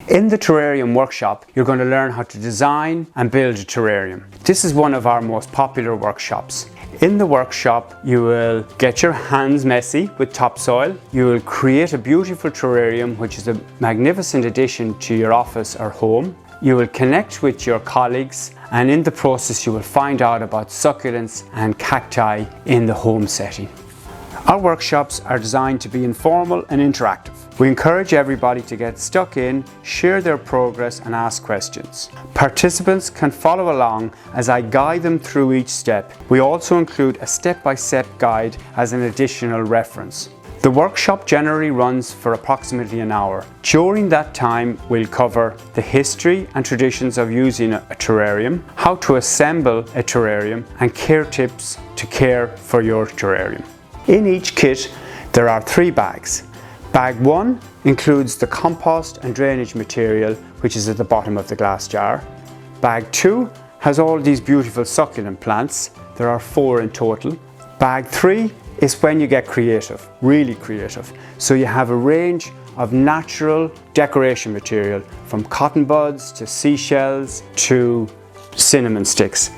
In the terrarium workshop, you're going to learn how to design and build a terrarium. This is one of our most popular workshops. In the workshop, you will get your hands messy with topsoil. You will create a beautiful terrarium, which is a magnificent addition to your office or home. You will connect with your colleagues, and in the process, you will find out about succulents and cacti in the home setting. Our workshops are designed to be informal and interactive. We encourage everybody to get stuck in, share their progress and ask questions. Participants can follow along as I guide them through each step. We also include a step-by-step guide as an additional reference. The workshop generally runs for approximately an hour. During that time, we'll cover the history and traditions of using a terrarium, how to assemble a terrarium, and care tips to care for your terrarium. In each kit, there are 3 bags. Bag 1 includes the compost and drainage material, which is at the bottom of the glass jar. Bag 2 has all these beautiful succulent plants. There are 4 in total. Bag 3 is when you get creative, really creative. So you have a range of natural decoration material, from cotton buds to seashells to cinnamon sticks.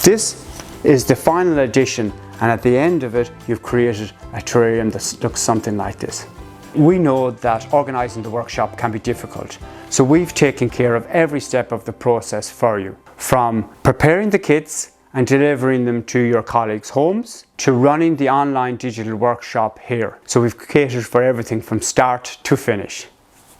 This is the final addition, and at the end of it, you've created a terrarium that looks something like this. We know that organising the workshop can be difficult, so we've taken care of every step of the process for you. From preparing the kits and delivering them to your colleagues' homes, to running the online digital workshop here. So we've catered for everything from start to finish.